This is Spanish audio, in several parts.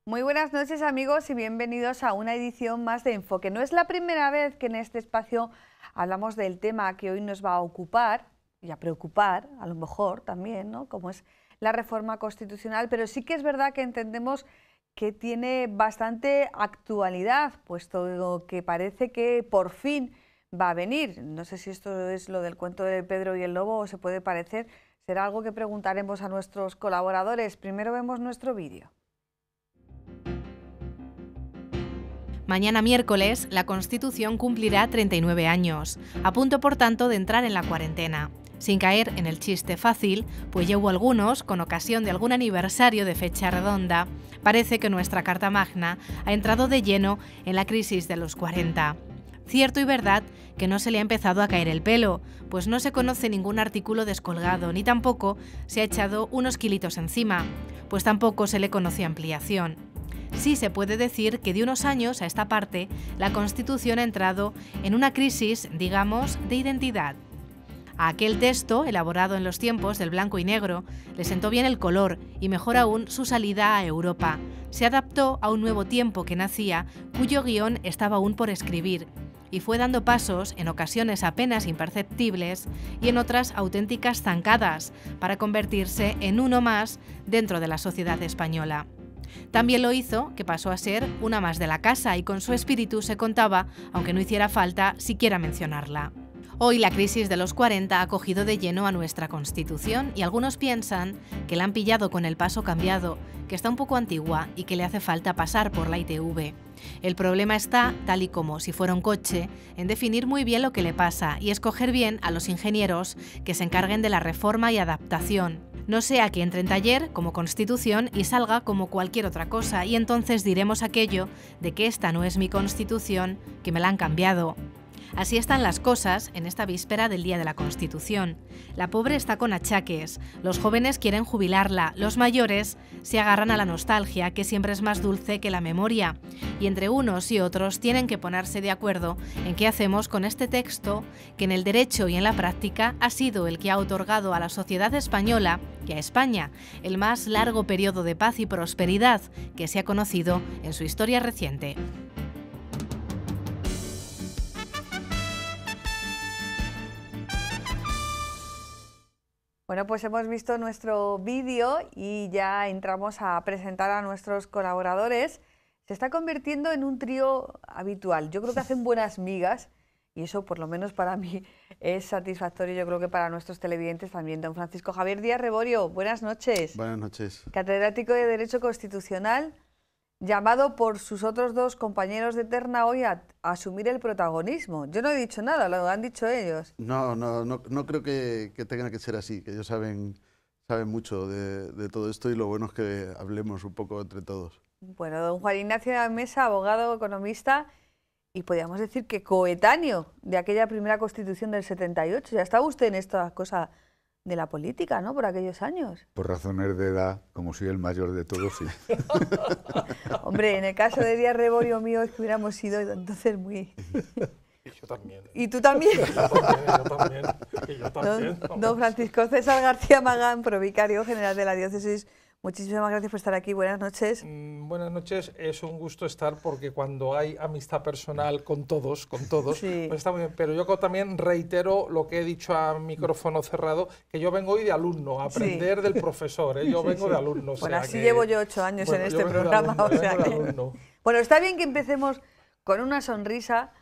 Muy buenas noches amigos y bienvenidos a una edición más de Enfoque. No es la primera vez que en este espacio hablamos del tema que hoy nos va a ocupar y a preocupar, a lo mejor también, ¿no? Como es la reforma constitucional, pero sí que es verdad que entendemos que tiene bastante actualidad, puesto que parece que por fin va a venir. No sé si esto es lo del cuento de Pedro y el Lobo o se puede parecer. Será algo que preguntaremos a nuestros colaboradores. Primero vemos nuestro vídeo. Mañana miércoles, la Constitución cumplirá 39 años, a punto por tanto de entrar en la cuarentena. Sin caer en el chiste fácil, pues ya hubo algunos, con ocasión de algún aniversario de fecha redonda, parece que nuestra Carta Magna ha entrado de lleno en la crisis de los 40. Cierto y verdad que no se le ha empezado a caer el pelo, pues no se conoce ningún artículo descolgado, ni tampoco se ha echado unos kilitos encima, pues tampoco se le conoce ampliación. Sí se puede decir que de unos años a esta parte, la Constitución ha entrado en una crisis, digamos, de identidad. A aquel texto, elaborado en los tiempos del blanco y negro, le sentó bien el color y mejor aún su salida a Europa. Se adaptó a un nuevo tiempo que nacía, cuyo guión estaba aún por escribir, y fue dando pasos, en ocasiones apenas imperceptibles y en otras auténticas zancadas, para convertirse en uno más dentro de la sociedad española. También lo hizo que pasó a ser una más de la casa y con su espíritu se contaba, aunque no hiciera falta siquiera mencionarla. Hoy la crisis de los 40 ha cogido de lleno a nuestra Constitución y algunos piensan que la han pillado con el paso cambiado, que está un poco antigua y que le hace falta pasar por la ITV. El problema está, tal y como si fuera un coche, en definir muy bien lo que le pasa y escoger bien a los ingenieros que se encarguen de la reforma y adaptación. No sea que entre en taller como Constitución y salga como cualquier otra cosa y entonces diremos aquello de que esta no es mi Constitución, que me la han cambiado. Así están las cosas en esta víspera del Día de la Constitución. La pobre está con achaques, los jóvenes quieren jubilarla, los mayores se agarran a la nostalgia, que siempre es más dulce que la memoria, y entre unos y otros tienen que ponerse de acuerdo en qué hacemos con este texto que en el derecho y en la práctica ha sido el que ha otorgado a la sociedad española y a España el más largo periodo de paz y prosperidad que se ha conocido en su historia reciente. Bueno, pues hemos visto nuestro vídeo y ya entramos a presentar a nuestros colaboradores. Se está convirtiendo en un trío habitual. Yo creo que hacen buenas migas y eso, por lo menos para mí, es satisfactorio. Yo creo que para nuestros televidentes también. Don Francisco Javier Díaz Reborio, buenas noches. Buenas noches. Catedrático de Derecho Constitucional, llamado por sus otros dos compañeros de terna hoy a asumir el protagonismo. Yo no he dicho nada, lo han dicho ellos. No creo que tenga que ser así, que ellos saben mucho de todo esto y lo bueno es que hablemos un poco entre todos. Bueno, don Juan Ignacio Mesa, abogado, economista, y podríamos decir que coetáneo de aquella primera Constitución del 78. Ya estaba usted en esta cosa de la política, ¿no?, por aquellos años. Por razones de edad, como soy el mayor de todos, sí. Hombre, en el caso de Díaz Reborio mío es que hubiéramos sido entonces muy... Y yo también. ¿Y tú también? Yo también. Don Francisco César García Magán, provicario general de la diócesis, muchísimas gracias por estar aquí. Buenas noches. Buenas noches, es un gusto estar porque cuando hay amistad personal con todos, Sí. pues está muy bien. Pero yo también reitero lo que he dicho a micrófono cerrado, que yo vengo hoy de alumno, a aprender del profesor, ¿eh? Yo vengo de alumno. Bueno, así llevo yo 8 años en este programa. Bueno, está bien que empecemos con una sonrisa,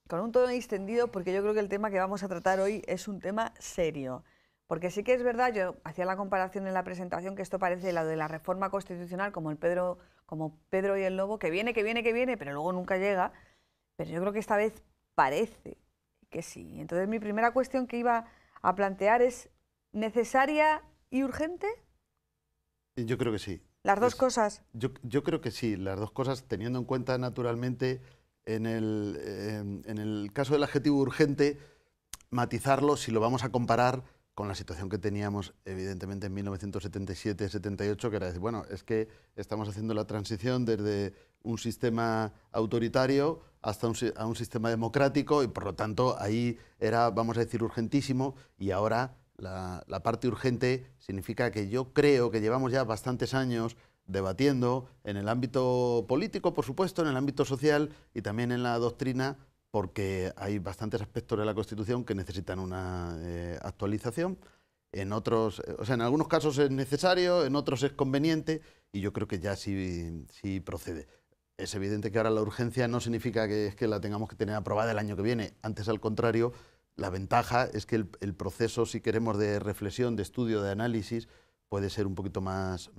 con un tono distendido, porque yo creo que el tema que vamos a tratar hoy es un tema serio. Porque sí que es verdad, yo hacía la comparación en la presentación, que esto parece la de la reforma constitucional, como Pedro y el Lobo, que viene, pero luego nunca llega. Pero yo creo que esta vez parece que sí. Entonces mi primera cuestión que iba a plantear es, ¿necesaria y urgente? Yo creo que sí. ¿Las dos cosas? Yo creo que sí, las dos cosas, teniendo en cuenta naturalmente en el caso del adjetivo urgente, matizarlo si lo vamos a comparar con la situación que teníamos evidentemente en 1977-78, que era decir, bueno, es que estamos haciendo la transición desde un sistema autoritario hasta un sistema democrático y por lo tanto ahí era, vamos a decir, urgentísimo, y ahora la parte urgente significa que yo creo que llevamos ya bastantes años debatiendo en el ámbito político, por supuesto, en el ámbito social y también en la doctrina, porque hay bastantes aspectos de la Constitución que necesitan una actualización. En otros, o sea, en algunos casos es necesario, en otros es conveniente y yo creo que ya sí procede. Es evidente que ahora la urgencia no significa que es que la tengamos que tener aprobada el año que viene. Antes, al contrario, la ventaja es que el proceso, si queremos, de reflexión, de estudio, de análisis, puede ser un poquito más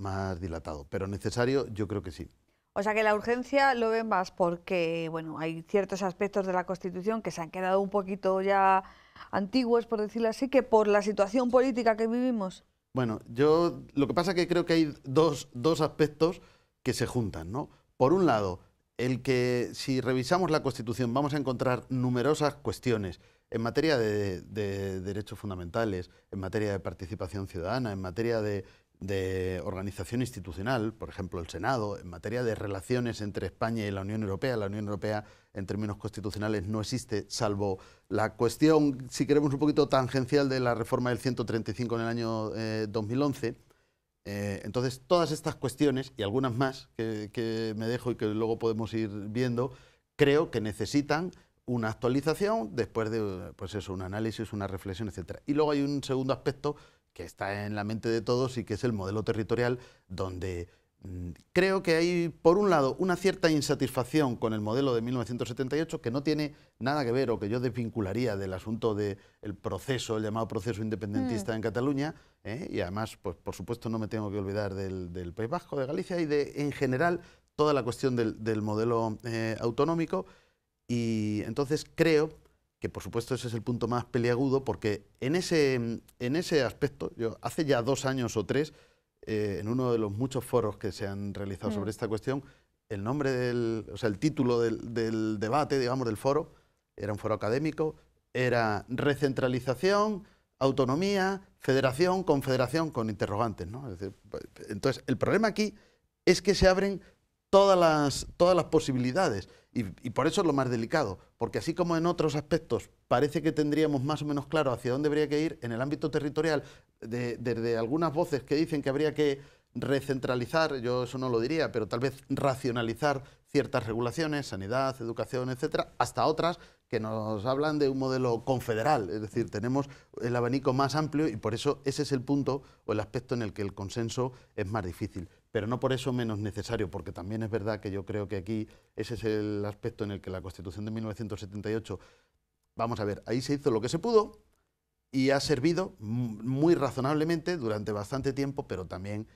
dilatado. Pero necesario, yo creo que sí. O sea que la urgencia lo ven más porque, bueno, hay ciertos aspectos de la Constitución que se han quedado un poquito ya antiguos, por decirlo así, que por la situación política que vivimos. Bueno, lo que pasa es que creo que hay dos aspectos que se juntan, ¿no? Por un lado, el que si revisamos la Constitución vamos a encontrar numerosas cuestiones en materia de derechos fundamentales, en materia de participación ciudadana, en materia de organización institucional, por ejemplo el Senado, en materia de relaciones entre España y la Unión Europea. La Unión Europea en términos constitucionales no existe, salvo la cuestión, si queremos, un poquito tangencial de la reforma del 135 en el año 2011. Entonces, todas estas cuestiones y algunas más que me dejo y que luego podemos ir viendo, creo que necesitan una actualización después de, pues eso, un análisis, una reflexión, etc. Y luego hay un segundo aspecto que está en la mente de todos y que es el modelo territorial, donde creo que hay, por un lado, una cierta insatisfacción con el modelo de 1978 que no tiene nada que ver, o que yo desvincularía del asunto del proceso, el llamado proceso independentista en Cataluña, y además, pues por supuesto, no me tengo que olvidar del País Vasco, de Galicia y en general, toda la cuestión del modelo autonómico. Y entonces creo que, por supuesto, ese es el punto más peliagudo, porque en ese aspecto, yo hace ya 2 años o 3, en uno de los muchos foros que se han realizado sobre esta cuestión, el nombre o sea, el título del debate, digamos, del foro, era un foro académico, era recentralización, autonomía, federación, confederación, con interrogantes, ¿no? Es decir, entonces, el problema aquí es que se abren todas las posibilidades y por eso es lo más delicado, porque así como en otros aspectos parece que tendríamos más o menos claro hacia dónde habría que ir, en el ámbito territorial, desde algunas voces que dicen que habría que recentralizar, yo eso no lo diría, pero tal vez racionalizar ciertas regulaciones, sanidad, educación, etcétera, hasta otras que nos hablan de un modelo confederal, es decir, tenemos el abanico más amplio y por eso ese es el punto o el aspecto en el que el consenso es más difícil, pero no por eso menos necesario, porque también es verdad que yo creo que aquí ese es el aspecto en el que la Constitución de 1978, vamos a ver, ahí se hizo lo que se pudo y ha servido muy razonablemente durante bastante tiempo, pero también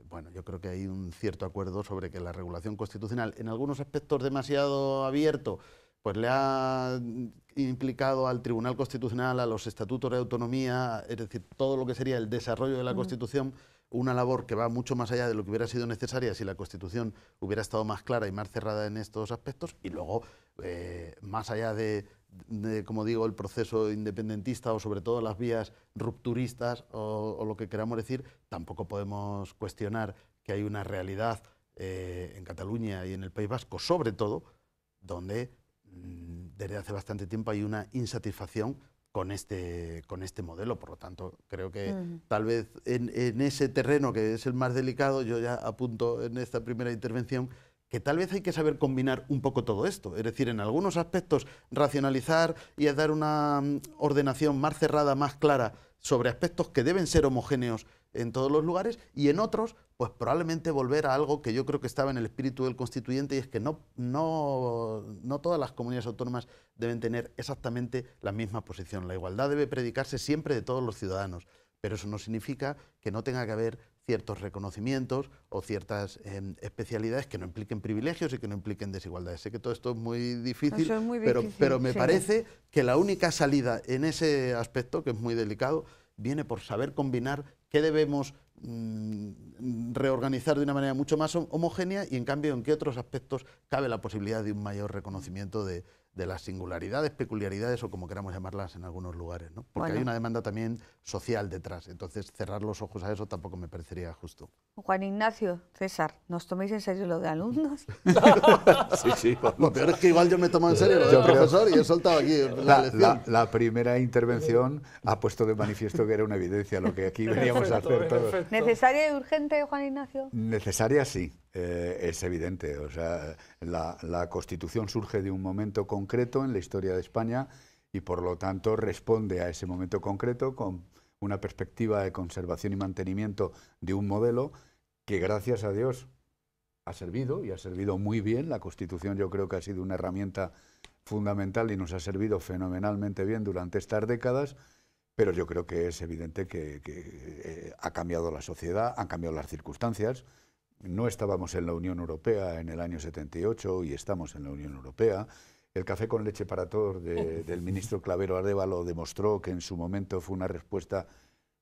bueno, yo creo que hay un cierto acuerdo sobre que la regulación constitucional, en algunos aspectos demasiado abierto, pues le ha implicado al Tribunal Constitucional, a los estatutos de autonomía, es decir, todo lo que sería el desarrollo de la Constitución, una labor que va mucho más allá de lo que hubiera sido necesaria si la Constitución hubiera estado más clara y más cerrada en estos aspectos, y luego, más allá de, como digo, el proceso independentista o sobre todo las vías rupturistas o lo que queramos decir, tampoco podemos cuestionar que hay una realidad en Cataluña y en el País Vasco, sobre todo, donde desde hace bastante tiempo hay una insatisfacción con este modelo. Por lo tanto, creo que tal vez en ese terreno que es el más delicado, yo ya apunto en esta primera intervención, que tal vez hay que saber combinar un poco todo esto. Es decir, en algunos aspectos racionalizar y dar una ordenación más cerrada, más clara, sobre aspectos que deben ser homogéneos en todos los lugares, y en otros, pues probablemente volver a algo que yo creo que estaba en el espíritu del constituyente, y es que no todas las comunidades autónomas deben tener exactamente la misma posición. La igualdad debe predicarse siempre de todos los ciudadanos, pero eso no significa que no tenga que haber ciertos reconocimientos o ciertas especialidades que no impliquen privilegios y que no impliquen desigualdades. Sé que todo esto es muy difícil, pero me parece que la única salida en ese aspecto, que es muy delicado, viene por saber combinar qué debemos reorganizar de una manera mucho más homogénea y, en cambio, en qué otros aspectos cabe la posibilidad de un mayor reconocimiento de de las singularidades, peculiaridades o como queramos llamarlas en algunos lugares, ¿no? Porque Bueno. hay una demanda también social detrás, entonces cerrar los ojos a eso tampoco me parecería justo. Juan Ignacio, César, ¿nos toméis en serio lo de alumnos? Sí, sí. Lo peor es que igual yo me tomo en serio lo Yo del creo- profesor y he soltado aquí la lección. La primera intervención ha puesto de manifiesto que era una evidencia lo que aquí veníamos a hacer todos. ¿Necesaria y urgente, Juan Ignacio? Necesaria sí, es evidente. O sea, la Constitución surge de un momento concreto en la historia de España y por lo tanto responde a ese momento concreto con una perspectiva de conservación y mantenimiento de un modelo que gracias a Dios ha servido y ha servido muy bien. La Constitución yo creo que ha sido una herramienta fundamental y nos ha servido fenomenalmente bien durante estas décadas. Pero yo creo que es evidente que ha cambiado la sociedad, han cambiado las circunstancias. No estábamos en la Unión Europea en el año 78 y estamos en la Unión Europea. El café con leche para todos del ministro Clavero Arévalo demostró que en su momento fue una respuesta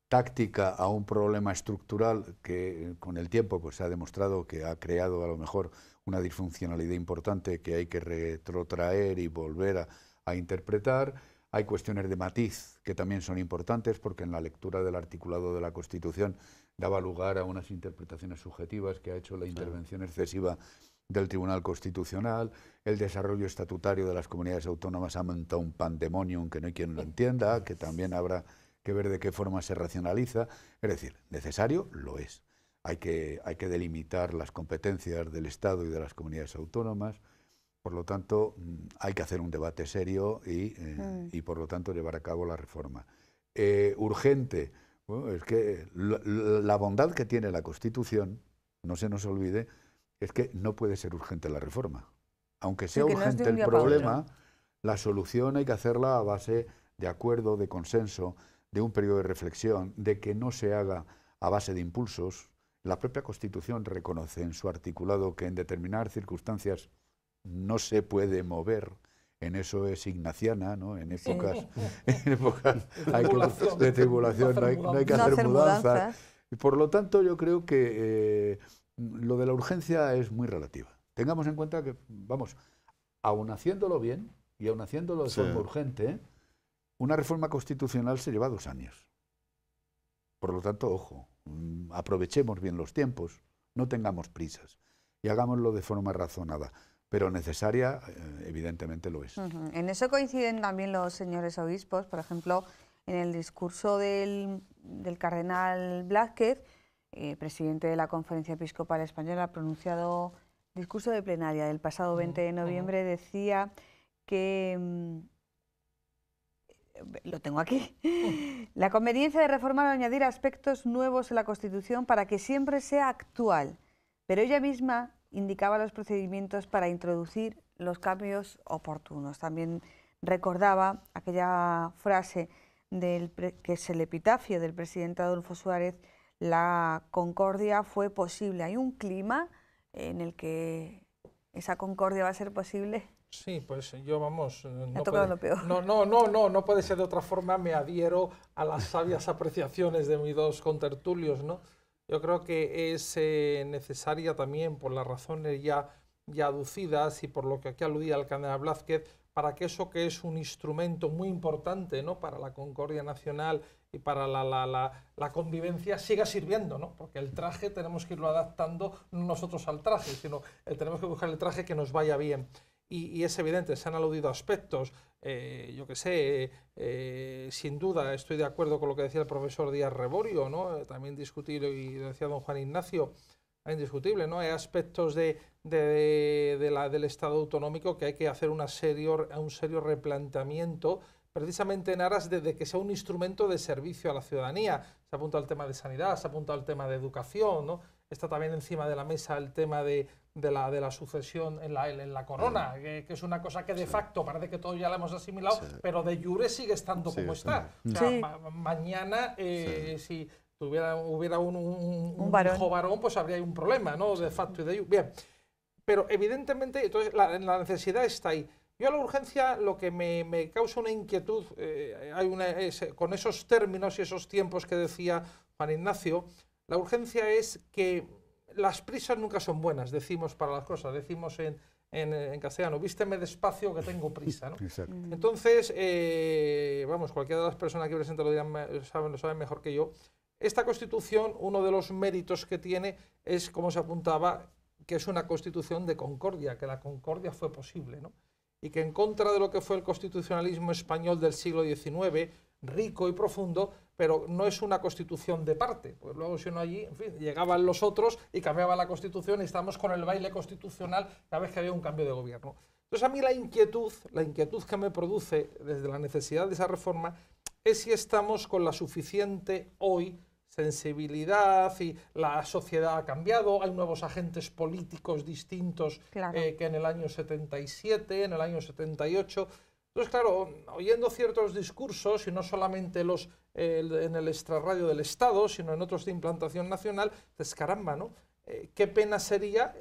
táctica a un problema estructural que con el tiempo pues, se ha demostrado que ha creado a lo mejor una disfuncionalidad importante que hay que retrotraer y volver a interpretar. Hay cuestiones de matiz que también son importantes porque en la lectura del articulado de la Constitución daba lugar a unas interpretaciones subjetivas que ha hecho la intervención excesiva del Tribunal Constitucional. El desarrollo estatutario de las comunidades autónomas ha montado un pandemonium que no hay quien lo entienda, que también habrá que ver de qué forma se racionaliza. Es decir, necesario lo es. Hay que delimitar las competencias del Estado y de las comunidades autónomas. Por lo tanto, hay que hacer un debate serio y por lo tanto, llevar a cabo la reforma. Urgente. Bueno, es que la bondad que tiene la Constitución, no se nos olvide, es que no puede ser urgente la reforma. Aunque sea urgente el problema, la solución hay que hacerla a base de acuerdo, de consenso, de un periodo de reflexión, de que no se haga a base de impulsos. La propia Constitución reconoce en su articulado que en determinadas circunstancias no se puede mover, en eso es ignaciana, ¿no? En épocas, de tribulación no hay que hacer mudanzas. Y por lo tanto yo creo que lo de la urgencia es muy relativa. Tengamos en cuenta que, vamos, aun haciéndolo bien y aun haciéndolo de forma urgente, una reforma constitucional se lleva 2 años. Por lo tanto, ojo, aprovechemos bien los tiempos, no tengamos prisas y hagámoslo de forma razonada. Pero necesaria, evidentemente lo es. En eso coinciden también los señores obispos. Por ejemplo, en el discurso del cardenal Blázquez, presidente de la Conferencia Episcopal Española, ha pronunciado discurso de plenaria del pasado 20 de noviembre, decía que, lo tengo aquí, la conveniencia de reformar o añadir aspectos nuevos en la Constitución para que siempre sea actual, pero ella misma indicaba los procedimientos para introducir los cambios oportunos. También recordaba aquella frase que es el epitafio del presidente Adolfo Suárez: la concordia fue posible. ¿Hay un clima en el que esa concordia va a ser posible? Sí, pues yo, vamos, no puede, lo peor. No puede ser de otra forma. Me adhiero a las sabias apreciaciones de mis dos contertulios, ¿no? Yo creo que es necesaria también, por las razones ya aducidas y por lo que aquí aludía el cardenal Blázquez, para que eso que es un instrumento muy importante, ¿no?, para la concordia nacional y para la convivencia siga sirviendo, ¿no? Porque el traje tenemos que irlo adaptando no nosotros al traje, sino tenemos que buscar el traje que nos vaya bien. Y es evidente, se han aludido aspectos, yo qué sé, sin duda estoy de acuerdo con lo que decía el profesor Díaz Reborio, ¿no? También discutible, y decía don Juan Ignacio, indiscutible, ¿no? Hay aspectos del Estado autonómico que hay que hacer un serio replanteamiento, precisamente en aras de que sea un instrumento de servicio a la ciudadanía. Se apunta al tema de sanidad, se apunta al tema de educación, ¿no? Está también encima de la mesa el tema de la sucesión en la corona, que es una cosa que de facto parece que todos ya la hemos asimilado, pero de jure sigue estando como está. O sea, mañana, si hubiera un hijo varón, pues habría un problema, ¿no?, de facto y de jure. Bien, pero evidentemente entonces la necesidad está ahí. Yo a la urgencia lo que me causa una inquietud, con esos términos y esos tiempos que decía Juan Ignacio, la urgencia es que las prisas nunca son buenas, decimos para las cosas, decimos en en castellano, vísteme despacio que tengo prisa, ¿no? Exacto. Entonces, vamos, cualquiera de las personas aquí presentes lo saben mejor que yo. Esta Constitución, uno de los méritos que tiene es, como se apuntaba, que es una Constitución de concordia, que la concordia fue posible, ¿no? Y que en contra de lo que fue el constitucionalismo español del siglo XIX, rico y profundo, pero no es una Constitución de parte, pues luego si uno allí, en fin, llegaban los otros y cambiaban la Constitución y estamos con el baile constitucional cada vez que había un cambio de gobierno. Entonces a mí la inquietud que me produce desde la necesidad de esa reforma es si estamos con la suficiente hoy sensibilidad y la sociedad ha cambiado, hay nuevos agentes políticos distintos que en el año 77, en el año 78. Entonces, claro, oyendo ciertos discursos, y no solamente los en el extrarradio del Estado, sino en otros de implantación nacional, pues caramba, ¿no? Qué pena sería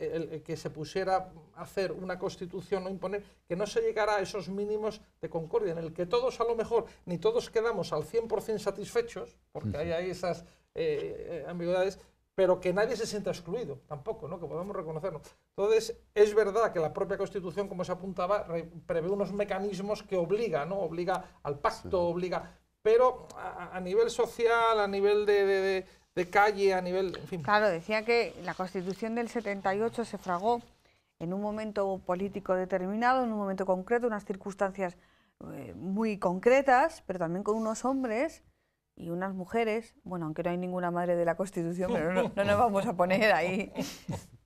que se pusiera a hacer una constitución o imponer que no se llegara a esos mínimos de concordia, en el que todos a lo mejor, ni todos quedamos al 100% satisfechos, porque hay ahí esas ambigüedades, pero que nadie se sienta excluido tampoco, ¿no? Que podamos reconocerlo. Entonces, es verdad que la propia Constitución, como se apuntaba, prevé unos mecanismos que obliga, ¿no? Obliga al pacto, obliga... Pero a nivel social, a nivel de calle, a nivel... En fin. Claro, decía que la Constitución del 78 se fragó en un momento político determinado, en un momento concreto, unas circunstancias muy concretas, pero también con unos hombres y unas mujeres, bueno, aunque no hay ninguna madre de la Constitución, pero no nos vamos a poner ahí,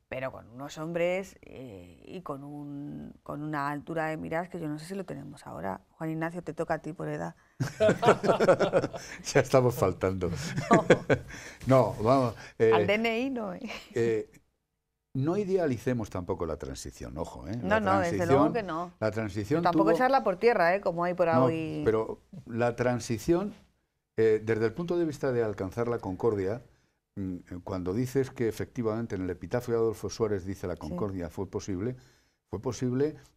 pero con unos hombres y con una altura de miras que yo no sé si lo tenemos ahora. Juan Ignacio, te toca a ti por edad. Ya estamos faltando. No, vamos. Al DNI no. No idealicemos tampoco la transición, ojo. No, desde luego que no. La transición tampoco echarla por tierra, como hay por ahí. Pero la transición, desde el punto de vista de alcanzar la concordia, cuando dices que efectivamente en el epitafio de Adolfo Suárez dice la concordia fue posible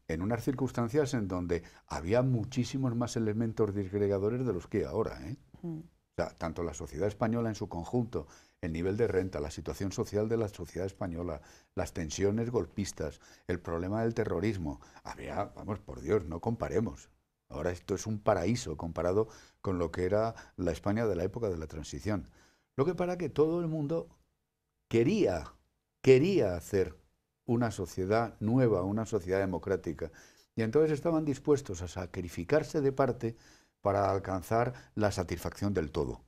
en unas circunstancias en donde había muchísimos más elementos disgregadores de los que hay ahora. O sea, tanto la sociedad española en su conjunto, el nivel de renta, la situación social de la sociedad española, las tensiones golpistas, el problema del terrorismo. Había, vamos, por Dios, no comparemos. Ahora esto es un paraíso comparado con lo que era la España de la época de la transición. Lo que para que todo el mundo quería hacer una sociedad nueva, una sociedad democrática. Y entonces estaban dispuestos a sacrificarse de parte para alcanzar la satisfacción del todo.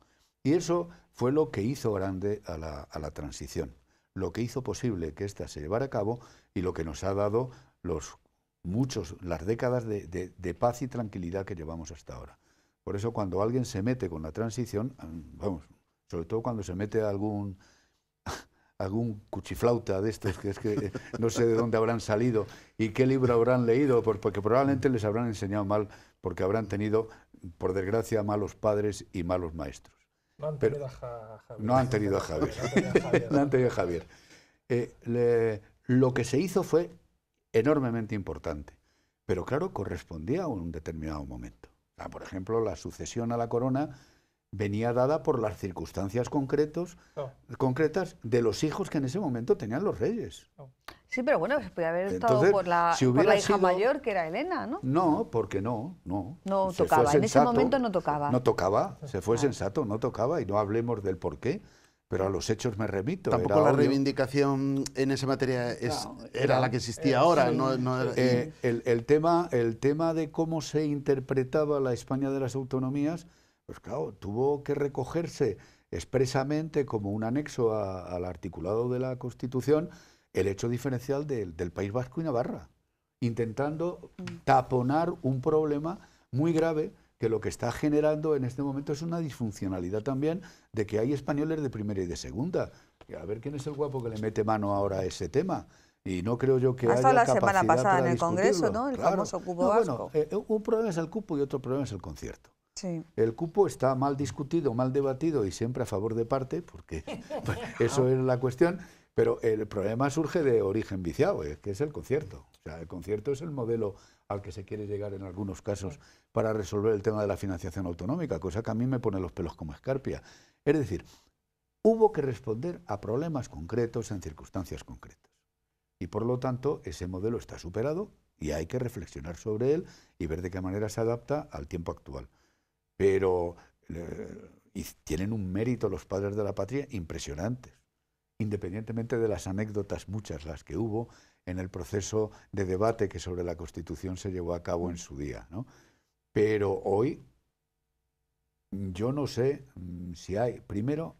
Y eso fue lo que hizo grande a la transición, lo que hizo posible que ésta se llevara a cabo y lo que nos ha dado las décadas de paz y tranquilidad que llevamos hasta ahora. Por eso cuando alguien se mete con la transición, vamos, sobre todo cuando se mete algún cuchiflauta de estos, que es que no sé de dónde habrán salido y qué libro habrán leído, porque probablemente les habrán enseñado mal, porque habrán tenido, por desgracia, malos padres y malos maestros. No han tenido a Javier. No han tenido a Javier. No han tenido a Javier. Lo que se hizo fue enormemente importante, pero claro, correspondía a un determinado momento. O sea, por ejemplo, la sucesión a la corona venía dada por las circunstancias concretas de los hijos que en ese momento tenían los reyes. Sí, pero bueno, se podía haber estado por la hija mayor, que era Elena, ¿no? No, porque no. No tocaba, en ese momento no tocaba. No tocaba, se fue sensato, no tocaba, y no hablemos del por qué, pero a los hechos me remito. Tampoco la reivindicación en esa materia era la que existía ahora. El tema de cómo se interpretaba la España de las autonomías, pues claro, tuvo que recogerse expresamente como un anexo al articulado de la Constitución el hecho diferencial del País Vasco y Navarra, intentando taponar un problema muy grave que lo que está generando en este momento es una disfuncionalidad también de que hay españoles de primera y de segunda. Y a ver quién es el guapo que le mete mano ahora a ese tema. Y no creo yo que haya capacidad la semana pasada en el discutirlo. Congreso, ¿no? El famoso cupo vasco. Bueno, un problema es el cupo y otro problema es el concierto. Sí. El cupo está mal discutido, mal debatido y siempre a favor de parte, porque pues, eso es la cuestión, pero el problema surge de origen viciado, que es el concierto. O sea, el concierto es el modelo al que se quiere llegar en algunos casos para resolver el tema de la financiación autonómica, cosa que a mí me pone los pelos como escarpia. Es decir, hubo que responder a problemas concretos en circunstancias concretas. Y por lo tanto, ese modelo está superado y hay que reflexionar sobre él y ver de qué manera se adapta al tiempo actual. Pero y tienen un mérito los padres de la patria impresionantes, independientemente de las anécdotas, muchas las que hubo en el proceso de debate que sobre la Constitución se llevó a cabo en su día, ¿no? Pero hoy yo no sé si hay, primero,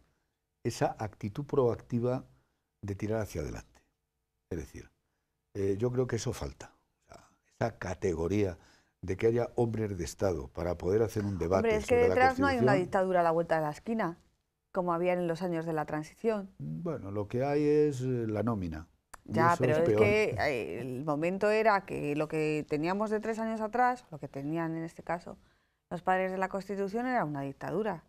esa actitud proactiva de tirar hacia adelante. Es decir, yo creo que eso falta, o sea, esa categoría de que haya hombres de Estado para poder hacer un debate Hombre, es que sobre la detrás no hay una Constitución. dictadura a la vuelta de la esquina, como había en los años de la transición. Bueno, lo que hay es la nómina. y Ya, eso pero es peor. que el momento era que lo que teníamos de 3 años atrás, lo que tenían en este caso los padres de la Constitución, era una dictadura.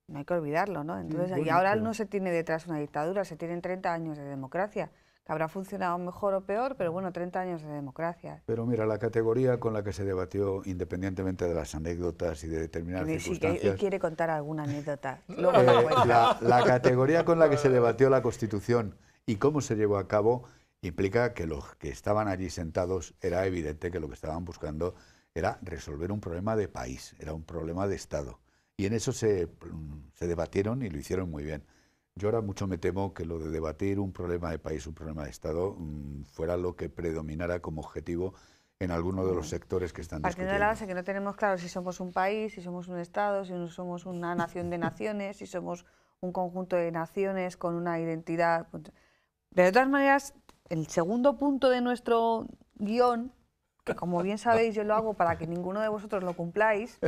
No hay que olvidarlo, ¿no? Entonces, y bueno, ahora pero- no se tiene detrás una dictadura, se tienen 30 años de democracia, que habrá funcionado mejor o peor, pero bueno, 30 años de democracia. Pero mira, la categoría con la que se debatió, independientemente de las anécdotas y de determinadas Sí, que él circunstancias, quiere contar alguna anécdota. Luego la cuenta. la categoría con la que se debatió la Constitución y cómo se llevó a cabo implica que los que estaban allí sentados era evidente que lo que estaban buscando era resolver un problema de país, era un problema de Estado. Y en eso se debatieron y lo hicieron muy bien. Yo ahora mucho me temo que lo de debatir un problema de país, un problema de Estado, fuera lo que predominara como objetivo en alguno de los sectores que están Partiendo de la discutiendo. base que no tenemos claro si somos un país, si somos un Estado, si somos una nación de naciones, si somos un conjunto de naciones con una identidad. De todas maneras, el segundo punto de nuestro guión, que como bien sabéis yo lo hago para que ninguno de vosotros lo cumpláis,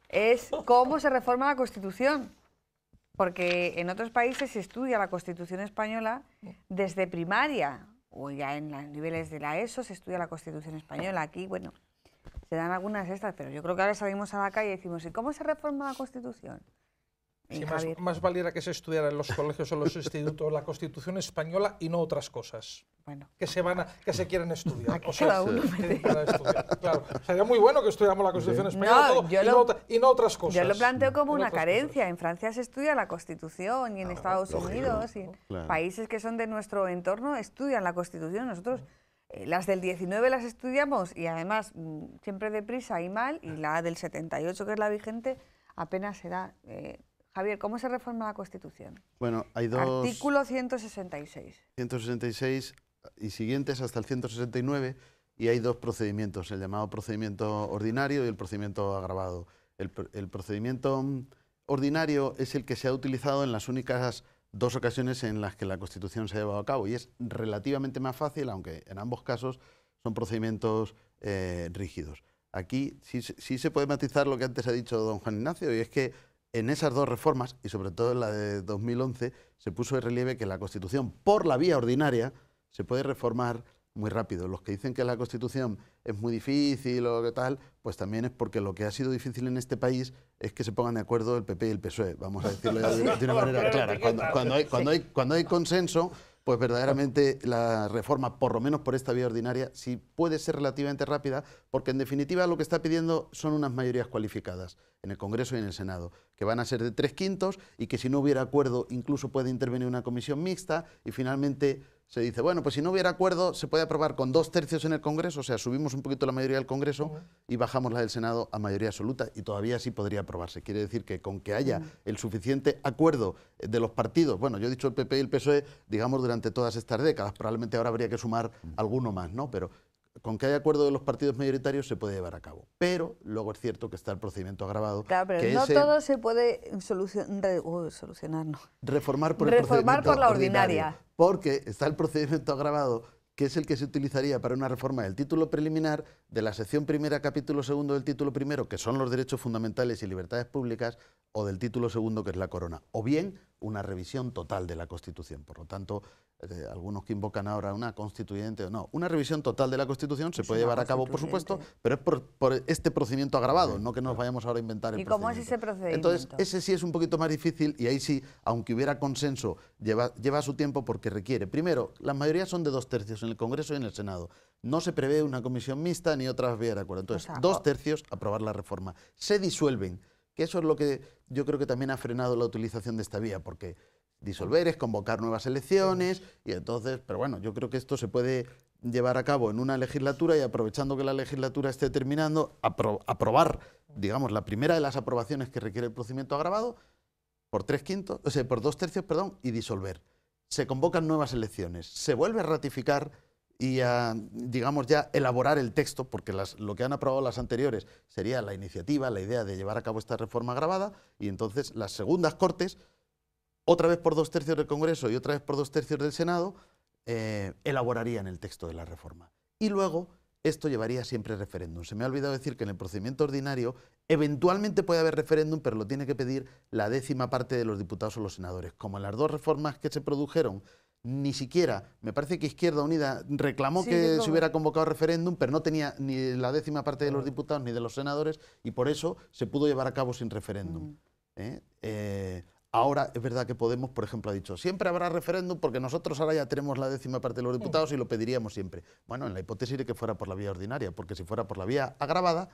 es cómo se reforma la Constitución. Porque en otros países se estudia la Constitución española desde primaria, o ya en los niveles de la ESO se estudia la Constitución española. Aquí, bueno, se dan algunas estas, pero yo creo que ahora salimos a la calle y decimos, ¿y cómo se reforma la Constitución? Sí, Javier. más valiera que se estudiara en los colegios o en los institutos la Constitución española y no otras cosas Bueno, que se quieren estudiar. Aquí cada uno que quieran estudiar. Claro, sería muy bueno que estudiáramos la Constitución española No, todo, yo y no otras cosas. yo lo planteo como Y no una otras carencia. cosas. En Francia se estudia la Constitución y en Estados lógico, Unidos y en claro. países que son de nuestro entorno estudian la Constitución. Nosotros las del 19 las estudiamos y además siempre deprisa y mal, y la del 78, que es la vigente, apenas se da. Javier, ¿cómo se reforma la Constitución? Bueno, hay dos... Artículo 166. 166 y siguientes hasta el 169, y hay dos procedimientos, el llamado procedimiento ordinario y el procedimiento agravado. El procedimiento ordinario es el que se ha utilizado en las únicas 2 ocasiones en las que la Constitución se ha llevado a cabo y es relativamente más fácil, aunque en ambos casos son procedimientos rígidos. Aquí sí se puede matizar lo que antes ha dicho don Juan Ignacio, y es que en esas 2 reformas, y sobre todo en la de 2011, se puso de relieve que la Constitución, por la vía ordinaria, se puede reformar muy rápido. Los que dicen que la Constitución es muy difícil o qué tal, pues también es porque lo que ha sido difícil en este país es que se pongan de acuerdo el PP y el PSOE, vamos a decirlo ya de una manera clara. Cuando hay consenso, pues verdaderamente la reforma, por lo menos por esta vía ordinaria, sí puede ser relativamente rápida, porque en definitiva lo que está pidiendo son unas mayorías cualificadas en el Congreso y en el Senado, que van a ser de 3/5 y que si no hubiera acuerdo incluso puede intervenir una comisión mixta y finalmente se dice, bueno, pues si no hubiera acuerdo se puede aprobar con 2/3 en el Congreso, o sea, subimos un poquito la mayoría del Congreso y bajamos la del Senado a mayoría absoluta y todavía sí podría aprobarse. Quiere decir que con que haya el suficiente acuerdo de los partidos, bueno, yo he dicho el PP y el PSOE, digamos, durante todas estas décadas, probablemente ahora habría que sumar alguno más, ¿no? Pero con que haya acuerdo de los partidos mayoritarios se puede llevar a cabo. Pero luego es cierto que está el procedimiento agravado. Claro, pero que no ese todo se puede solucionar, no. reformar por el Reformar procedimiento por la ordinario. ordinaria. Porque está el procedimiento agravado, que es el que se utilizaría para una reforma del título preliminar de la sección primera, capítulo segundo del título primero, que son los derechos fundamentales y libertades públicas, o del título segundo, que es la corona, o bien una revisión total de la Constitución. Por lo tanto, algunos que invocan ahora una constituyente o no, una revisión total de la Constitución se puede llevar a cabo, por supuesto, pero es por este procedimiento agravado, no que nos vayamos ahora a inventar el ¿Y cómo es procedimiento. ese procedimiento? Entonces, ese sí es un poquito más difícil y ahí sí, aunque hubiera consenso, lleva su tiempo porque requiere, primero, las mayorías son de 2/3 en el Congreso y en el Senado. No se prevé una comisión mixta ni otra vía de acuerdo. Entonces, 2/3 aprobar la reforma. Se disuelven, que eso es lo que yo creo que también ha frenado la utilización de esta vía, porque Disolver es convocar nuevas elecciones y entonces, pero bueno, yo creo que esto se puede llevar a cabo en una legislatura y aprovechando que la legislatura esté terminando, aprobar, digamos, la primera de las aprobaciones que requiere el procedimiento agravado por 3/5, o sea, por 2/3, perdón, y disolver. Se convocan nuevas elecciones, se vuelve a ratificar y a, digamos, ya elaborar el texto, porque lo que han aprobado las anteriores sería la iniciativa, la idea de llevar a cabo esta reforma agravada, y entonces las segundas Cortes, otra vez por 2/3 del Congreso y otra vez por 2/3 del Senado, elaborarían el texto de la reforma. Y luego esto llevaría siempre referéndum. Se me ha olvidado decir que en el procedimiento ordinario eventualmente puede haber referéndum, pero lo tiene que pedir la 10ª parte de los diputados o los senadores. Como en las dos reformas que se produjeron, ni siquiera, me parece que Izquierda Unida reclamó que se hubiera convocado referéndum, pero no tenía ni la 10ª parte de los diputados ni de los senadores, y por eso se pudo llevar a cabo sin referéndum. Ahora es verdad que Podemos, por ejemplo, ha dicho siempre habrá referéndum porque nosotros ahora ya tenemos la 10ª parte de los diputados y lo pediríamos siempre. Bueno, en la hipótesis de que fuera por la vía ordinaria, porque si fuera por la vía agravada,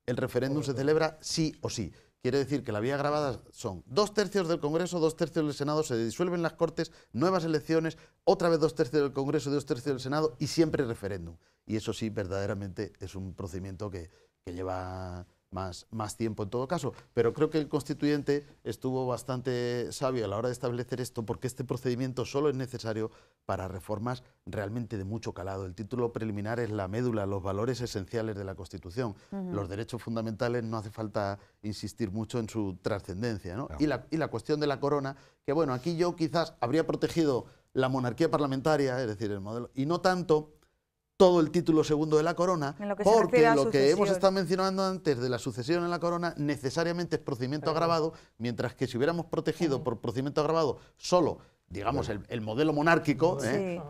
el referéndum se celebra sí o sí. Quiere decir que la vía agravada son 2/3 del Congreso, 2/3 del Senado, se disuelven las Cortes, nuevas elecciones, otra vez 2/3 del Congreso y 2/3 del Senado y siempre referéndum. Y eso sí, verdaderamente es un procedimiento que lleva más tiempo en todo caso, pero creo que el constituyente estuvo bastante sabio a la hora de establecer esto, porque este procedimiento solo es necesario para reformas realmente de mucho calado. El título preliminar es la médula, los valores esenciales de la Constitución. Los derechos fundamentales no hace falta insistir mucho en su trascendencia, ¿no? Y la cuestión de la corona, que bueno, aquí yo quizás habría protegido la monarquía parlamentaria, es decir, el modelo, y no tanto todo el título segundo de la corona, porque lo que hemos estado mencionando antes de la sucesión en la corona necesariamente es procedimiento agravado, mientras que si hubiéramos protegido por procedimiento agravado solo, digamos, el modelo monárquico,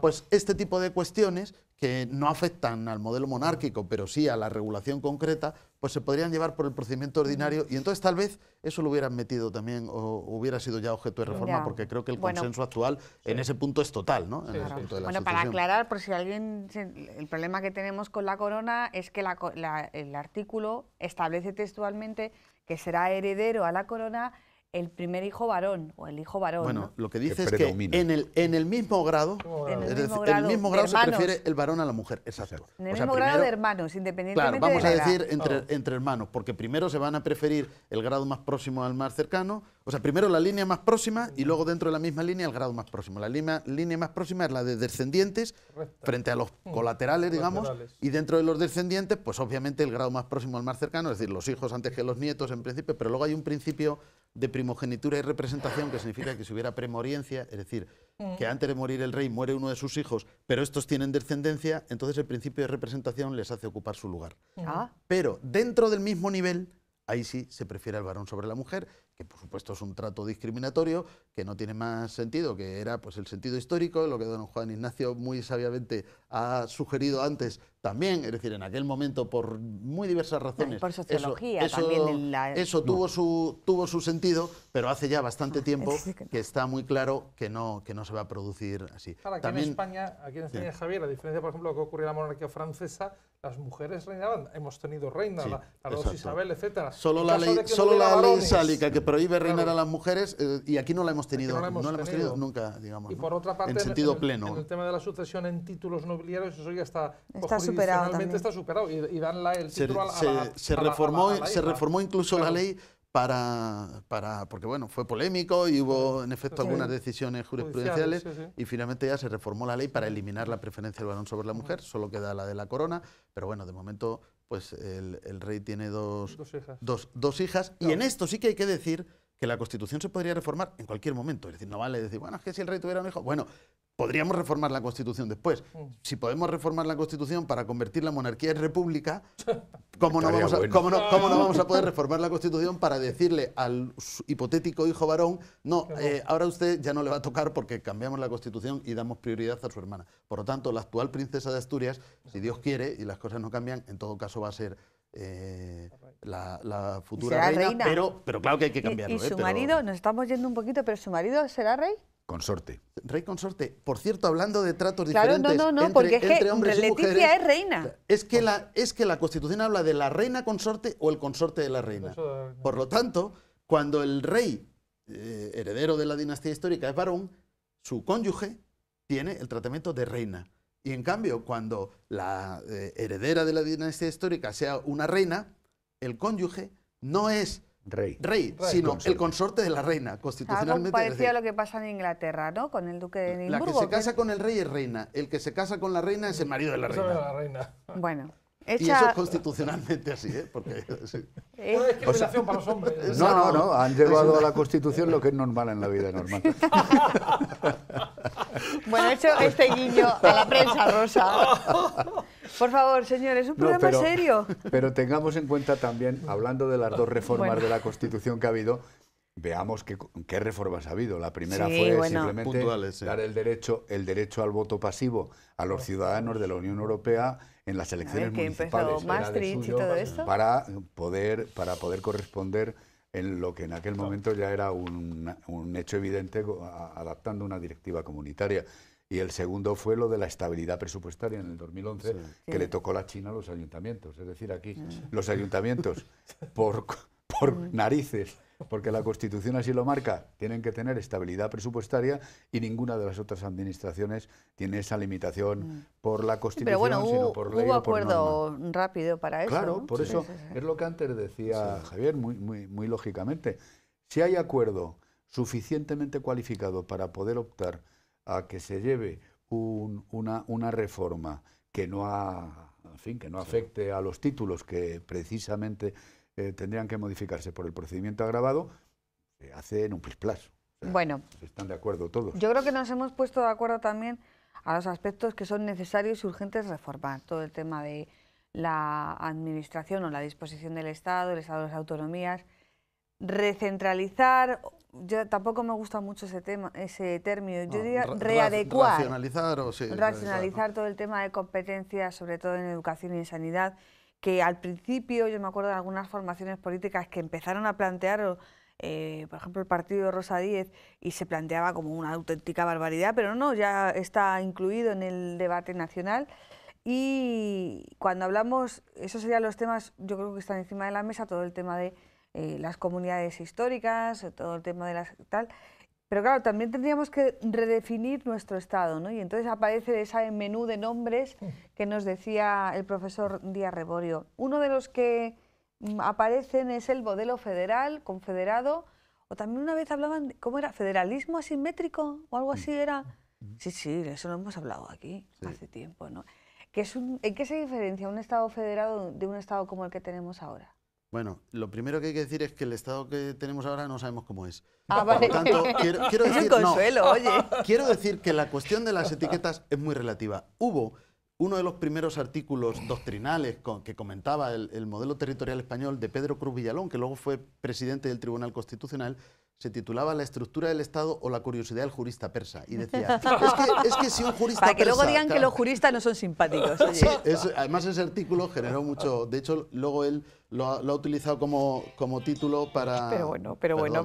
pues este tipo de cuestiones que no afectan al modelo monárquico, pero sí a la regulación concreta, pues se podrían llevar por el procedimiento ordinario y entonces tal vez eso lo hubieran metido también o hubiera sido ya objeto de reforma, porque creo que el consenso actual en ese punto es total, ¿no? En el punto de la bueno, para aclarar, por si alguien, el problema que tenemos con la corona es que el artículo establece textualmente que será heredero a la corona el primer hijo varón o el hijo varón. Bueno, ¿no? Lo que dice es que en el mismo grado, se prefiere el varón a la mujer. Exacto. En el mismo grado de hermanos, independientemente vamos de a decir entre hermanos, porque primero se van a preferir el grado más próximo al más cercano, o sea, primero la línea más próxima y luego dentro de la misma línea el grado más próximo. La línea más próxima es la de descendientes frente a los colaterales, digamos, y dentro de los descendientes, pues obviamente el grado más próximo al más cercano, es decir, los hijos antes que los nietos en principio, pero luego hay un principio de primogenitura y representación, que significa que si hubiera premoriencia, es decir, que antes de morir el rey muere uno de sus hijos, pero estos tienen descendencia, entonces el principio de representación les hace ocupar su lugar. Pero dentro del mismo nivel, ahí sí se prefiere al varón sobre la mujer, que por supuesto es un trato discriminatorio, que no tiene más sentido, que era pues el sentido histórico, lo que don Juan Ignacio muy sabiamente ha sugerido antes también, es decir, en aquel momento por muy diversas razones. Por sociología también. Eso tuvo su sentido, pero hace ya bastante tiempo que está muy claro que no se va a producir así. Claro, aquí en España, Javier, a diferencia, por ejemplo, de lo que ocurrió en la monarquía francesa, las mujeres reinaban, hemos tenido reinas, la dos Isabel, etcétera. Solo la ley sálica que prohíbe reinar a las mujeres, y aquí no la hemos tenido, no la hemos tenido nunca, digamos, y por otra parte, en sentido pleno. En el tema de la sucesión en títulos nobiliarios, eso ya está superado también. Está superado y dan el título se reformó incluso la ley porque bueno, fue polémico y hubo en efecto algunas decisiones jurisprudenciales y finalmente ya se reformó la ley para eliminar la preferencia del varón sobre la mujer, solo queda la de la corona, pero bueno, de momento pues el rey tiene dos hijas y en esto sí que hay que decir que la Constitución se podría reformar en cualquier momento, es decir, no vale decir, bueno, es que si el rey tuviera un hijo, bueno, podríamos reformar la Constitución después. Si podemos reformar la Constitución para convertir la monarquía en república, ¿cómo no vamos a poder reformar la Constitución para decirle al hipotético hijo varón, no, ahora usted ya no le va a tocar porque cambiamos la Constitución y damos prioridad a su hermana? Por lo tanto, la actual princesa de Asturias, si Dios quiere y las cosas no cambian, en todo caso va a ser la futura reina. Pero claro que hay que cambiarlo. ¿Y su marido? Nos estamos yendo un poquito, pero ¿su marido será rey? Consorte. Rey consorte. Por cierto, hablando de tratos diferentes entre hombres y mujeres, Leticia es reina. Es que la Constitución habla de la reina consorte o el consorte de la reina. Por lo tanto, cuando el rey heredero de la dinastía histórica es varón, su cónyuge tiene el tratamiento de reina. Y en cambio, cuando la heredera de la dinastía histórica sea una reina, el cónyuge no es rey, sino consorte. El consorte de la reina, constitucionalmente. Algo parecido a lo que pasa en Inglaterra, ¿no? Con el duque de Edimburgo. La que se casa con el rey es reina, el que se casa con la reina es el marido de la reina. Bueno. Y eso es constitucionalmente así, ¿eh? Porque, sí. No es discriminación para los hombres. No, han llevado a la Constitución lo que es normal en la vida normal. Bueno, he hecho este guiño a la prensa rosa. Por favor, señores, es un programa serio. Pero tengamos en cuenta también, hablando de las dos reformas de la Constitución que ha habido, veamos qué reformas ha habido. La primera fue simplemente dar el derecho al voto pasivo a los ciudadanos de la Unión Europea en las elecciones municipales. Maastricht y todo esto. Para poder corresponder en lo que en aquel momento ya era un hecho evidente, adaptando una directiva comunitaria. Y el segundo fue lo de la estabilidad presupuestaria en el 2011, que le tocó la China a los ayuntamientos. Es decir, aquí los ayuntamientos, por narices, porque la Constitución así lo marca, tienen que tener estabilidad presupuestaria, y ninguna de las otras administraciones tiene esa limitación por la Constitución, sino por ley hubo o por acuerdo norma. rápido para eso. Claro, ¿no? por eso es lo que antes decía Javier, muy lógicamente. Si hay acuerdo suficientemente cualificado para poder optar a que se lleve una reforma que no afecte a los títulos que precisamente tendrían que modificarse por el procedimiento agravado, se hace en un plisplas. Bueno, están de acuerdo todos. Yo creo que nos hemos puesto de acuerdo también a los aspectos que son necesarios y urgentes reformar. Todo el tema de la administración o la disposición del Estado, el Estado de las autonomías, recentralizar. Yo tampoco me gusta mucho ese término. Yo diría readecuar. Racionalizar todo el tema de competencias, sobre todo en educación y en sanidad, que al principio, yo me acuerdo de algunas formaciones políticas que empezaron a plantear, por ejemplo, el partido Rosa Díez, y se planteaba como una auténtica barbaridad, pero no, ya está incluido en el debate nacional. Y cuando hablamos, esos serían los temas, yo creo que están encima de la mesa, todo el tema de las comunidades históricas, todo el tema de las tal. Pero claro, también tendríamos que redefinir nuestro Estado, ¿no? Y entonces aparece ese menú de nombres que nos decía el profesor Díaz Reborio. Uno de los que aparecen es el modelo federal, confederado, o también una vez hablaban, ¿cómo era? ¿Federalismo asimétrico o algo así era? Sí, eso lo hemos hablado aquí hace tiempo, ¿no? ¿En qué se diferencia un Estado federado de un Estado como el que tenemos ahora? Bueno, lo primero que hay que decir es que el Estado que tenemos ahora no sabemos cómo es. Vale. Por lo tanto, quiero decir, es un consuelo, oye. Quiero decir que la cuestión de las etiquetas es muy relativa. Hubo uno de los primeros artículos doctrinales que comentaba el modelo territorial español de Pedro Cruz Villalón, que luego fue presidente del Tribunal Constitucional, se titulaba La estructura del Estado o la curiosidad del jurista persa. Y decía, es que si un jurista Para que persa, luego digan que los juristas no son simpáticos. Oye. Sí, además ese artículo generó mucho... De hecho, luego él lo ha utilizado como título para... Pero bueno.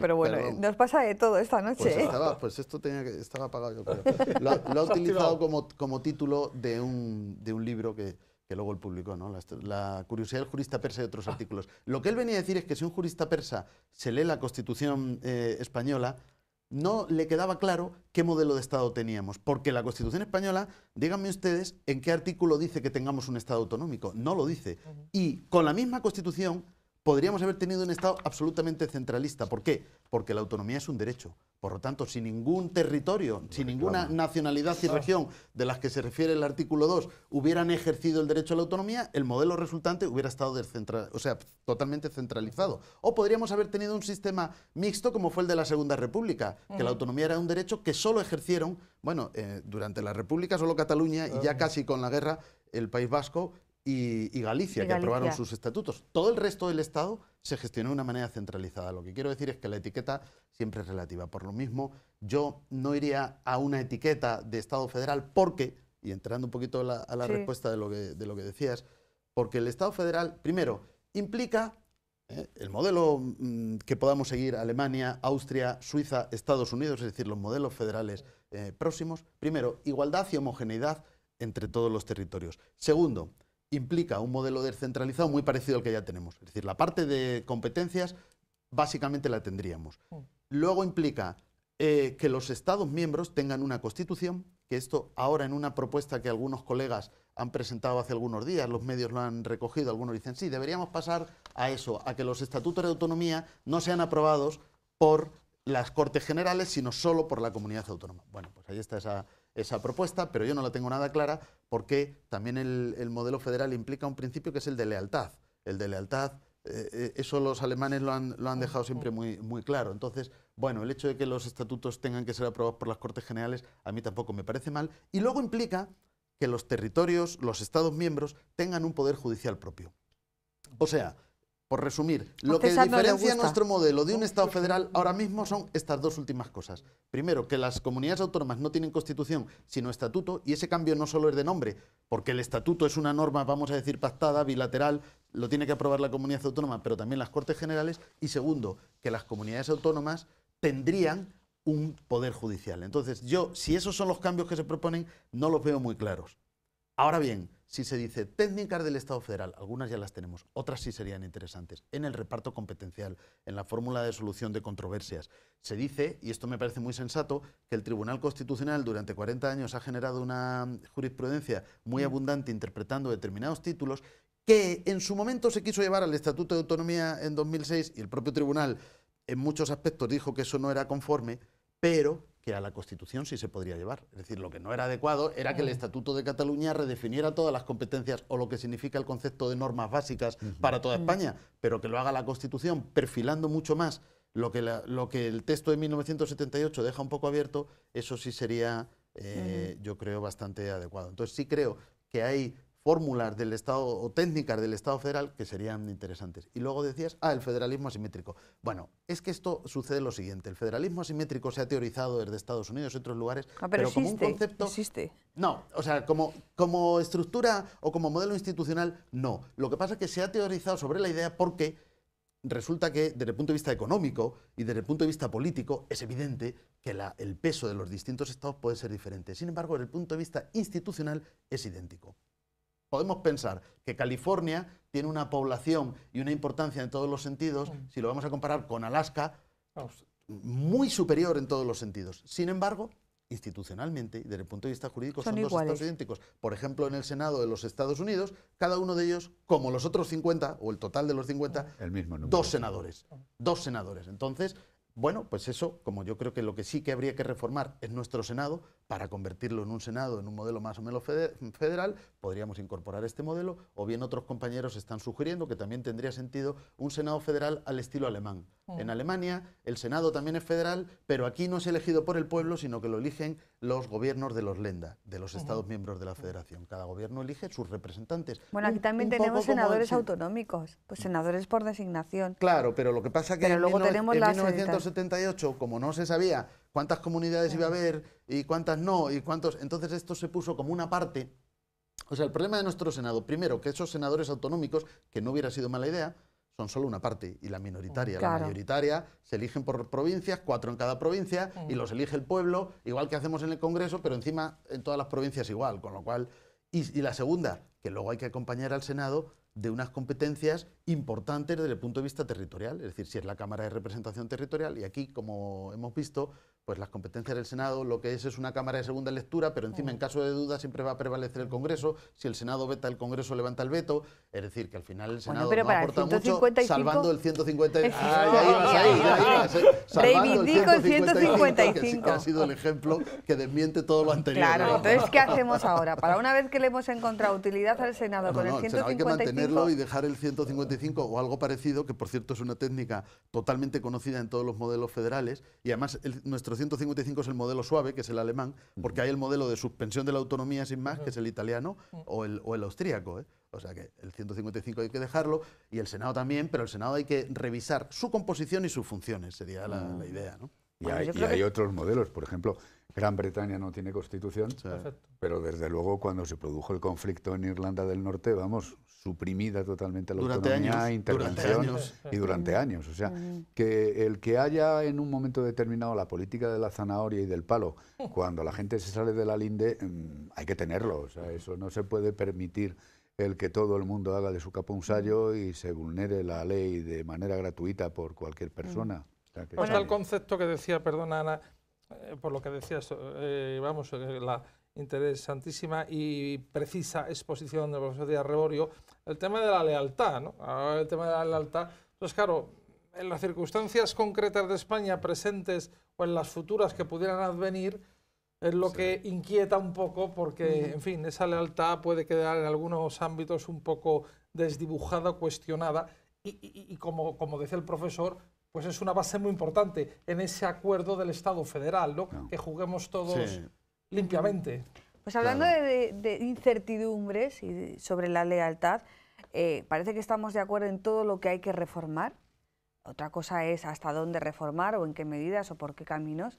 Nos pasa de todo esta noche. Pues esto estaba apagado, yo creo. Lo ha utilizado como título de un libro que luego él publicó, ¿no? La curiosidad del jurista persa y otros artículos. Lo que él venía a decir es que si un jurista persa se lee la Constitución española, no le quedaba claro qué modelo de Estado teníamos, porque la Constitución española, díganme ustedes, ¿en qué artículo dice que tengamos un Estado autonómico? No lo dice. Y con la misma Constitución podríamos haber tenido un Estado absolutamente centralista. ¿Por qué? Porque la autonomía es un derecho. Por lo tanto, si ningún territorio, si ninguna nacionalidad y región de las que se refiere el artículo 2 hubieran ejercido el derecho a la autonomía, el modelo resultante hubiera estado totalmente centralizado. O podríamos haber tenido un sistema mixto como fue el de la Segunda República, que la autonomía era un derecho que solo ejercieron, durante la República solo Cataluña y ya casi con la guerra el País Vasco y Galicia, que aprobaron sus estatutos. Todo el resto del Estado se gestionó de una manera centralizada. Lo que quiero decir es que la etiqueta siempre es relativa. Por lo mismo, yo no iría a una etiqueta de Estado federal porque, y entrando un poquito a la respuesta de lo que decías, porque el Estado federal, primero, implica el modelo que podamos seguir, Alemania, Austria, Suiza, Estados Unidos, es decir, los modelos federales próximos. Primero, igualdad y homogeneidad entre todos los territorios. Segundo, implica un modelo descentralizado muy parecido al que ya tenemos. Es decir, la parte de competencias básicamente la tendríamos. Luego implica que los Estados miembros tengan una Constitución, que esto ahora en una propuesta que algunos colegas han presentado hace algunos días, los medios lo han recogido, algunos dicen, sí, deberíamos pasar a eso, a que los estatutos de autonomía no sean aprobados por las Cortes Generales, sino solo por la comunidad autónoma. Bueno, pues ahí está esa propuesta, pero yo no la tengo nada clara porque también el modelo federal implica un principio que es el de lealtad. El de lealtad, eso los alemanes lo han dejado siempre muy claro. Entonces, bueno, el hecho de que los estatutos tengan que ser aprobados por las Cortes Generales a mí tampoco me parece mal. Y luego implica que los territorios, los Estados miembros, tengan un poder judicial propio. O sea, por resumir, lo que diferencia nuestro modelo de un Estado federal ahora mismo son estas dos últimas cosas. Primero, que las comunidades autónomas no tienen constitución, sino estatuto, y ese cambio no solo es de nombre, porque el estatuto es una norma, vamos a decir, pactada, bilateral, lo tiene que aprobar la comunidad autónoma, pero también las Cortes Generales. Y segundo, que las comunidades autónomas tendrían un poder judicial. Entonces, si esos son los cambios que se proponen, no los veo muy claros. Ahora bien, si se dice técnicas del Estado federal, algunas ya las tenemos, otras sí serían interesantes, en el reparto competencial, en la fórmula de solución de controversias. Se dice, y esto me parece muy sensato, que el Tribunal Constitucional durante 40 años ha generado una jurisprudencia muy abundante interpretando determinados títulos que en su momento se quiso llevar al Estatuto de Autonomía en 2006 y el propio tribunal en muchos aspectos dijo que eso no era conforme, pero que a la Constitución sí se podría llevar. Es decir, lo que no era adecuado era que el Estatuto de Cataluña redefiniera todas las competencias o lo que significa el concepto de normas básicas para toda España, pero que lo haga la Constitución perfilando mucho más lo que el texto de 1978 deja un poco abierto. Eso sí sería, yo creo, bastante adecuado. Entonces sí creo que hay fórmulas del Estado o técnicas del Estado federal que serían interesantes. Y luego decías, el federalismo asimétrico. Bueno, es que esto sucede lo siguiente. El federalismo asimétrico se ha teorizado desde Estados Unidos y otros lugares, pero como un concepto... Existe. No, o sea, como estructura o como modelo institucional, no. Lo que pasa es que se ha teorizado sobre la idea porque resulta que desde el punto de vista económico y desde el punto de vista político es evidente que el peso de los distintos estados puede ser diferente. Sin embargo, desde el punto de vista institucional es idéntico. Podemos pensar que California tiene una población y una importancia en todos los sentidos, si lo vamos a comparar con Alaska, muy superior en todos los sentidos. Sin embargo, institucionalmente y desde el punto de vista jurídico son dos estados idénticos. Por ejemplo, en el Senado de los Estados Unidos, cada uno de ellos, como los otros 50, o el total de los 50, el mismo número. Dos senadores. Entonces, bueno, pues eso, como yo creo que lo que sí que habría que reformar es nuestro Senado, para convertirlo en un Senado, en un modelo más o menos federal, podríamos incorporar este modelo, o bien otros compañeros están sugiriendo que también tendría sentido un Senado federal al estilo alemán. En Alemania el Senado también es federal, pero aquí no es elegido por el pueblo, sino que lo eligen los gobiernos de los Länder, de los Estados miembros de la Federación. Cada gobierno elige sus representantes. Bueno, aquí también tenemos senadores autonómicos, pues senadores por designación. Claro, pero lo que pasa es que en 1978, como no se sabía cuántas comunidades iba a haber y cuántas no, entonces esto se puso como una parte. O sea, el problema de nuestro Senado, primero, que esos senadores autonómicos, que no hubiera sido mala idea, son solo una parte, y la minoritaria. Claro. La mayoritaria se eligen por provincias, 4 en cada provincia, y los elige el pueblo, igual que hacemos en el Congreso, pero encima en todas las provincias igual, con lo cual... Y la segunda, que luego hay que acompañar al Senado de unas competencias importantes desde el punto de vista territorial, es decir, si es la Cámara de Representación Territorial, y aquí, como hemos visto, pues las competencias del Senado, lo que es una Cámara de segunda lectura, pero encima en caso de duda siempre va a prevalecer el Congreso. Si el Senado veta, el Congreso levanta el veto, es decir, que al final el Senado no aporta mucho, salvando el 150... Reivindico el 155. Que ha sido el ejemplo que desmiente todo lo anterior. Claro, entonces, ¿qué hacemos ahora? Para una vez que le hemos encontrado utilidad al Senado con el 155... hay que mantenerlo y dejar el 155 o algo parecido, que por cierto es una técnica totalmente conocida en todos los modelos federales, y además nuestro 155 es el modelo suave, que es el alemán, porque hay el modelo de suspensión de la autonomía sin más, que es el italiano, o el austríaco, O sea que el 155 hay que dejarlo, y el Senado también, pero el Senado hay que revisar su composición y sus funciones, sería la idea, ¿no? Y hay otros modelos, por ejemplo, Gran Bretaña no tiene constitución, pero desde luego cuando se produjo el conflicto en Irlanda del Norte, vamos, suprimida totalmente la autonomía, intervención durante años. O sea, que el que haya en un momento determinado la política de la zanahoria y del palo, cuando la gente se sale de la linde, hay que tenerlo. O sea, eso no se puede permitir el que todo el mundo haga de su capa un sayo y se vulnere la ley de manera gratuita por cualquier persona. Está el concepto que decía, perdona Ana, por lo que decías, vamos, la interesantísima y precisa exposición del profesor Díaz Reborio, el tema de la lealtad, ¿no? Ahora el tema de la lealtad, pues claro, en las circunstancias concretas de España presentes o en las futuras que pudieran advenir, es lo que inquieta un poco porque, en fin, esa lealtad puede quedar en algunos ámbitos un poco desdibujada, cuestionada y como decía el profesor, pues es una base muy importante en ese acuerdo del Estado federal, ¿no? Que juguemos todos limpiamente. Pues hablando de incertidumbres y sobre la lealtad, parece que estamos de acuerdo en todo lo que hay que reformar. Otra cosa es hasta dónde reformar o en qué medidas o por qué caminos.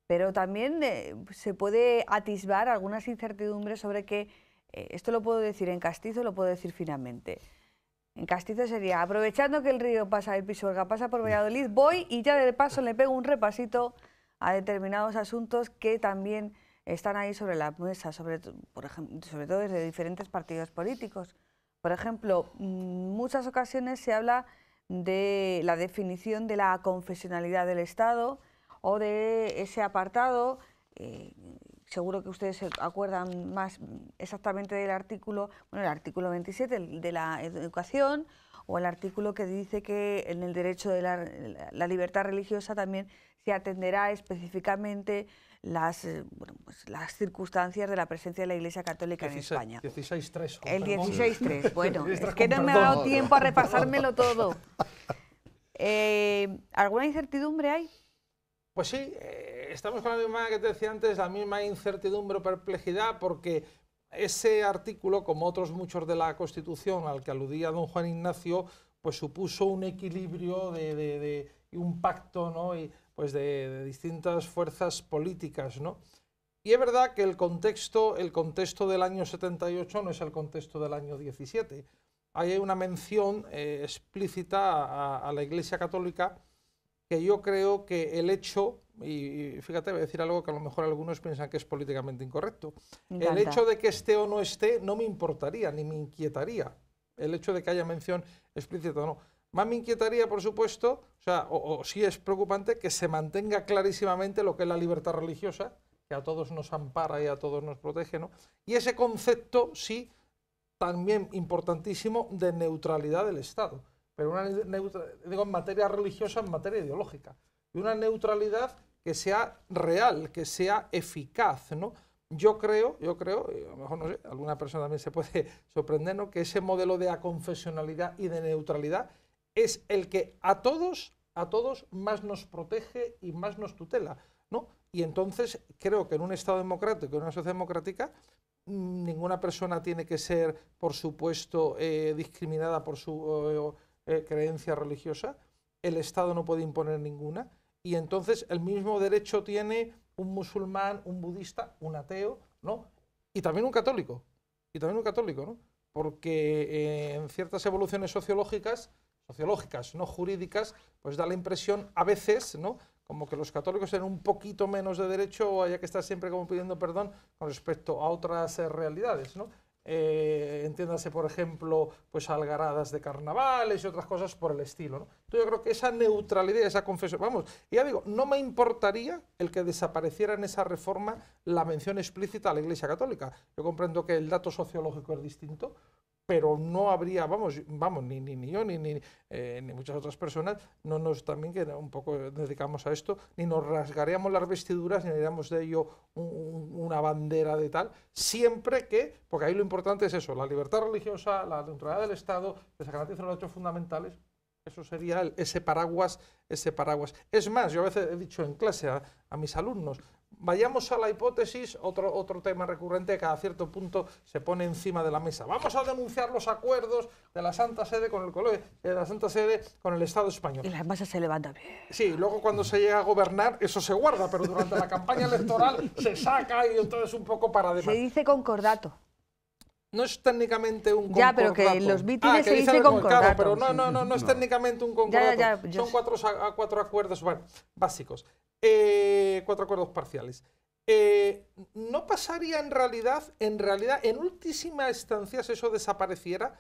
Pero también se puede atisbar algunas incertidumbres sobre que, esto lo puedo decir en castizo, lo puedo decir finamente. En castizo sería, aprovechando que el río pasa, el Pisuerga pasa por Valladolid, voy y ya de paso le pego un repasito a determinados asuntos que también están ahí sobre la mesa, sobre todo desde diferentes partidos políticos. Por ejemplo, en muchas ocasiones se habla de la definición de la confesionalidad del Estado, o de ese apartado, seguro que ustedes se acuerdan más exactamente del artículo, bueno, el artículo 27 de la educación, o el artículo que dice que en el derecho de la libertad religiosa también se atenderá específicamente las circunstancias de la presencia de la Iglesia Católica en España. 16.3. El 16.3, bueno, es que no me ha dado tiempo a repasármelo todo. ¿Alguna incertidumbre hay? Pues sí, estamos con la misma que te decía antes, la misma incertidumbre o perplejidad, porque ese artículo, como otros muchos de la Constitución al que aludía don Juan Ignacio, pues supuso un equilibrio y un pacto, ¿no? Y, pues de distintas fuerzas políticas, ¿no? Y es verdad que el contexto del año 78 no es el contexto del año 17. Hay una mención explícita a la Iglesia Católica, que yo creo que el hecho, y fíjate, voy a decir algo que a lo mejor algunos piensan que es políticamente incorrecto, el hecho de que esté o no esté no me importaría, ni me inquietaría, el hecho de que haya mención explícita o no. Más me inquietaría, por supuesto, o sí es preocupante que se mantenga clarísimamente lo que es la libertad religiosa, que a todos nos ampara y a todos nos protege, ¿no? Y ese concepto, sí, también importantísimo, de neutralidad del Estado. Pero digo, en materia religiosa, en materia ideológica. Y una neutralidad que sea real, que sea eficaz, ¿no? Yo creo, y a lo mejor no sé, alguna persona también se puede sorprender, ¿no?, que ese modelo de aconfesionalidad y de neutralidad es el que a todos más nos protege y más nos tutela, ¿no? Y entonces creo que en un Estado democrático, en una sociedad democrática, ninguna persona tiene que ser, por supuesto, discriminada por su creencia religiosa. El Estado no puede imponer ninguna, y entonces el mismo derecho tiene un musulmán, un budista, un ateo, ¿no? Y también un católico, ¿no? Porque en ciertas evoluciones sociológicas, no jurídicas, pues da la impresión a veces, ¿no?, como que los católicos tienen un poquito menos de derecho, o haya que estar siempre como pidiendo perdón con respecto a otras realidades, ¿no? Entiéndase, por ejemplo, pues algaradas de carnavales y otras cosas por el estilo, ¿no? Entonces yo creo que esa neutralidad, esa confesión, vamos, y ya digo, no me importaría el que desapareciera en esa reforma la mención explícita a la Iglesia Católica. Yo comprendo que el dato sociológico es distinto, pero no habría, vamos, ni yo ni muchas otras personas, no nos también que un poco dedicamos a esto, ni nos rasgaríamos las vestiduras, ni haríamos de ello una bandera de tal, siempre que, porque ahí lo importante es eso, la libertad religiosa, la neutralidad del Estado, que se garanticen los derechos fundamentales. Eso sería ese paraguas. Es más, yo a veces he dicho en clase a mis alumnos, vayamos a la hipótesis, otro tema recurrente que cada cierto punto se pone encima de la mesa. Vamos a denunciar los acuerdos de la Santa Sede con el Estado español. Y las masas se levantan. Sí, luego cuando se llega a gobernar eso se guarda, pero durante la campaña electoral se saca y entonces un poco para demás. Se dice concordato. No es técnicamente un concordato. Ya, pero que en los mítines se dice concordato. Claro, pero no es técnicamente un concordato. Ya, son cuatro acuerdos, bueno, básicos. 4 acuerdos parciales. ¿No pasaría en realidad, en última instancia, si eso desapareciera?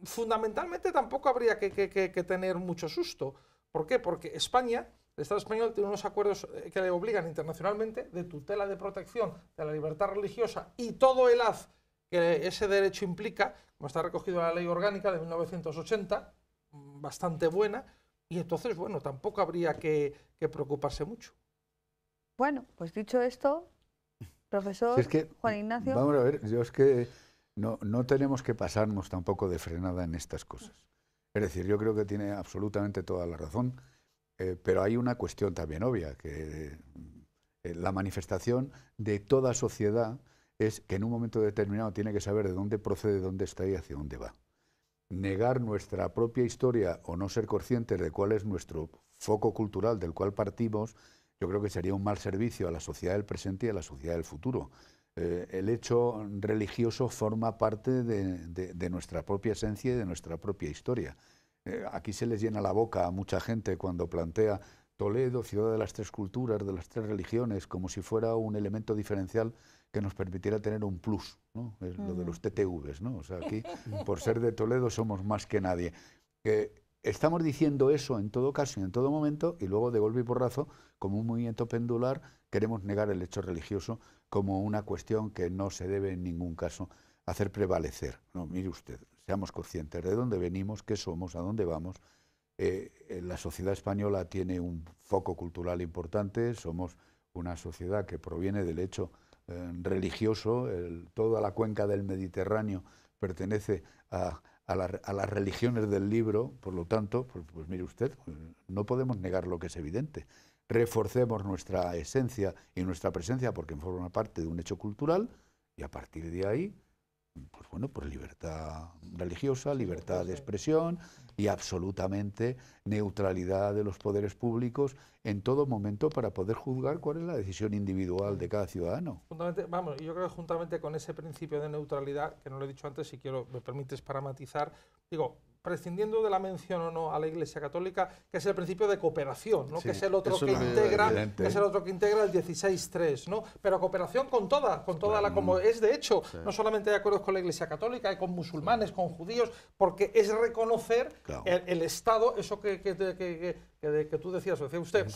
Fundamentalmente tampoco habría que tener mucho susto, ¿Por qué? Porque España, el Estado español, tiene unos acuerdos que le obligan internacionalmente de tutela de protección de la libertad religiosa y todo el haz que ese derecho implica, como está recogido en la Ley Orgánica de 1980, bastante buena, y entonces, bueno, tampoco habría que preocuparse mucho. Bueno, pues dicho esto, profesor Juan Ignacio. Vamos a ver, yo es que no tenemos que pasarnos tampoco de frenada en estas cosas. Es decir, yo creo que tiene absolutamente toda la razón, pero hay una cuestión también obvia, que la manifestación de toda sociedad es que en un momento determinado tiene que saber de dónde procede, dónde está y hacia dónde va. Negar nuestra propia historia o no ser conscientes de cuál es nuestro foco cultural del cual partimos, yo creo que sería un mal servicio a la sociedad del presente y a la sociedad del futuro. El hecho religioso forma parte de nuestra propia esencia y de nuestra propia historia. Aquí se les llena la boca a mucha gente cuando plantea Toledo, ciudad de las tres culturas, de las tres religiones, como si fuera un elemento diferencial que nos permitiera tener un plus, ¿no? Es lo de los TTVs, ¿no? O sea, aquí, por ser de Toledo, somos más que nadie. Estamos diciendo eso en todo caso y en todo momento, y luego de golpe y porrazo, como un movimiento pendular, queremos negar el hecho religioso como una cuestión que no se debe en ningún caso hacer prevalecer. No, mire usted, seamos conscientes de dónde venimos, qué somos, a dónde vamos. La sociedad española tiene un foco cultural importante, somos una sociedad que proviene del hecho religioso, toda la cuenca del Mediterráneo pertenece a las religiones del libro, por lo tanto, pues mire usted, no podemos negar lo que es evidente. Reforcemos nuestra esencia y nuestra presencia porque forma parte de un hecho cultural y a partir de ahí, pues bueno, pues libertad religiosa, libertad de expresión y absolutamente neutralidad de los poderes públicos en todo momento para poder juzgar cuál es la decisión individual de cada ciudadano. Vamos, yo creo que juntamente con ese principio de neutralidad, que no lo he dicho antes, si quiero, me permites para matizar, digo, prescindiendo de la mención o no a la Iglesia Católica, que es el principio de cooperación, ¿no? Sí, que es el otro que integra, el 16.3, ¿no? Pero cooperación con toda claro, la, como es de hecho, sí. No solamente hay acuerdos con la Iglesia Católica, hay con musulmanes, sí. Con judíos, porque es reconocer claro. el Estado, eso que tú decías, o decía usted,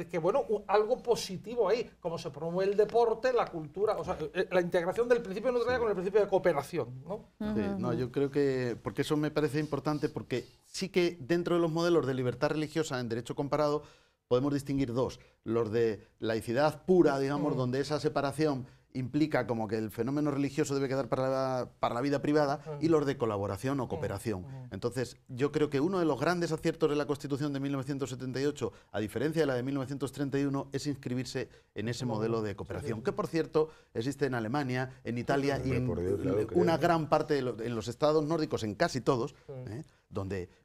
que bueno, algo positivo ahí, como se promueve el deporte, la cultura, o sea, la integración del principio de neutralidad sí. Con el principio de cooperación, ¿no? Sí, no, yo creo que, porque eso me parece importante, porque sí que dentro de los modelos de libertad religiosa en derecho comparado podemos distinguir dos, los de laicidad pura, digamos, donde esa separación implica como que el fenómeno religioso debe quedar para la vida privada y los de colaboración o cooperación. Entonces, yo creo que uno de los grandes aciertos de la Constitución de 1978, a diferencia de la de 1931, es inscribirse en ese modelo de cooperación, que por cierto existe en Alemania, en Italia y en una gran parte en los estados nórdicos, en casi todos,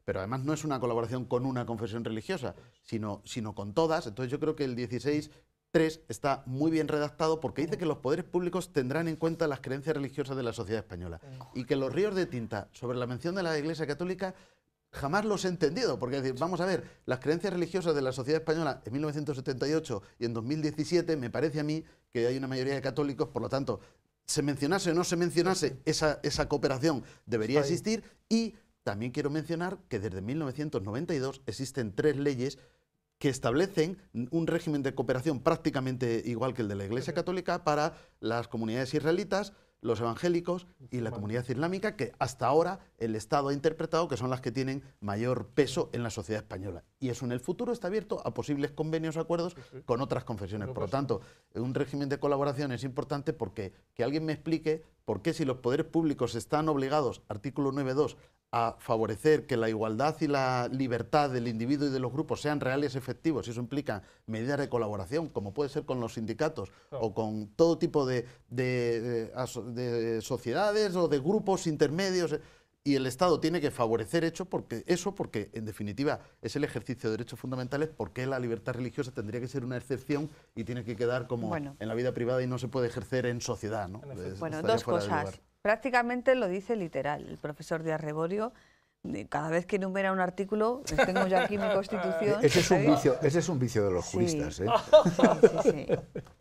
pero además no es una colaboración con una confesión religiosa, sino con todas. Entonces yo creo que el 16.3 está muy bien redactado porque dice que los poderes públicos tendrán en cuenta las creencias religiosas de la sociedad española y que los ríos de tinta sobre la mención de la Iglesia Católica jamás los he entendido, porque es decir, vamos a ver, las creencias religiosas de la sociedad española en 1978 y en 2017 me parece a mí que hay una mayoría de católicos, por lo tanto, se mencionase o no se mencionase, esa cooperación debería existir. Y también quiero mencionar que desde 1992 existen 3 leyes que establecen un régimen de cooperación prácticamente igual que el de la Iglesia Católica para las comunidades israelitas, los evangélicos y la comunidad islámica, que hasta ahora el Estado ha interpretado que son las que tienen mayor peso en la sociedad española. Y eso en el futuro está abierto a posibles convenios o acuerdos con otras confesiones. Por lo tanto, un régimen de colaboración es importante porque que alguien me explique por qué, si los poderes públicos están obligados, artículo 9.2, a favorecer que la igualdad y la libertad del individuo y de los grupos sean reales y efectivos, y eso implica medidas de colaboración, como puede ser con los sindicatos o con todo tipo de sociedades o de grupos intermedios, y el Estado tiene que favorecer porque en definitiva es el ejercicio de derechos fundamentales, porque la libertad religiosa tendría que ser una excepción y tiene que quedar como en la vida privada y no se puede ejercer en sociedad, ¿no? Bueno, dos cosas. Prácticamente lo dice literal el profesor de Arreborio. Cada vez que enumera un artículo, tengo yo aquí mi Constitución. Ese es un vicio de los juristas, ¿eh? Sí.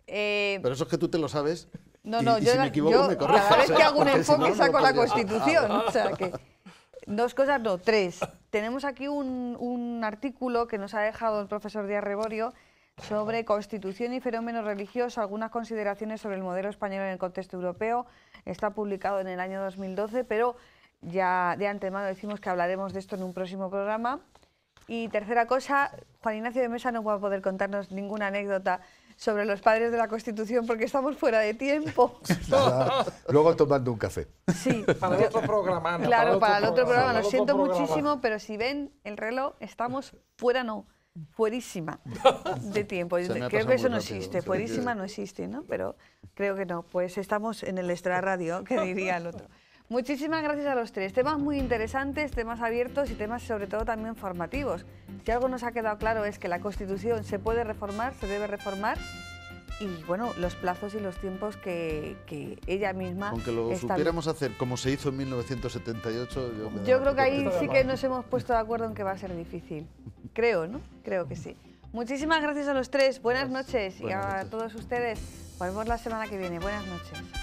Pero eso es que tú te lo sabes. No, y si me equivoco, me corriges. Cada vez que hago un enfoque saco la Constitución. O sea que, 2 cosas, no, 3. Tenemos aquí un artículo que nos ha dejado el profesor Díaz Reborio sobre Constitución y fenómeno religioso, algunas consideraciones sobre el modelo español en el contexto europeo. Está publicado en el año 2012, pero ya de antemano decimos que hablaremos de esto en un próximo programa. Y tercera cosa, Juan Ignacio de Mesa no va a poder contarnos ninguna anécdota sobre los padres de la Constitución porque estamos fuera de tiempo. Luego tomando un café. Sí. Para el otro programa, Ana, Claro, para el otro programa. Lo para el siento otro programa. muchísimo, pero si ven el reloj, estamos fuera, no, fuerísima de tiempo. Se me ha Creo pasado que eso muy no rápido, existe, o sea fuerísima que- no existe, ¿no? Pero creo que no, pues estamos en el extrarradio, que diría el otro. Muchísimas gracias a los 3. Temas muy interesantes, temas abiertos y temas sobre todo también formativos. Si algo nos ha quedado claro es que la Constitución se puede reformar, se debe reformar y bueno, los plazos y los tiempos que ella misma Aunque lo establece. supiéramos hacer como se hizo en 1978, Yo creo que ahí Estoy de sí que acuerdo. nos hemos puesto de acuerdo en que va a ser difícil. Creo, ¿no? Creo que sí. Muchísimas gracias a los 3. Buenas noches. Y Buenas a noches. todos ustedes. Nos vemos la semana que viene. Buenas noches.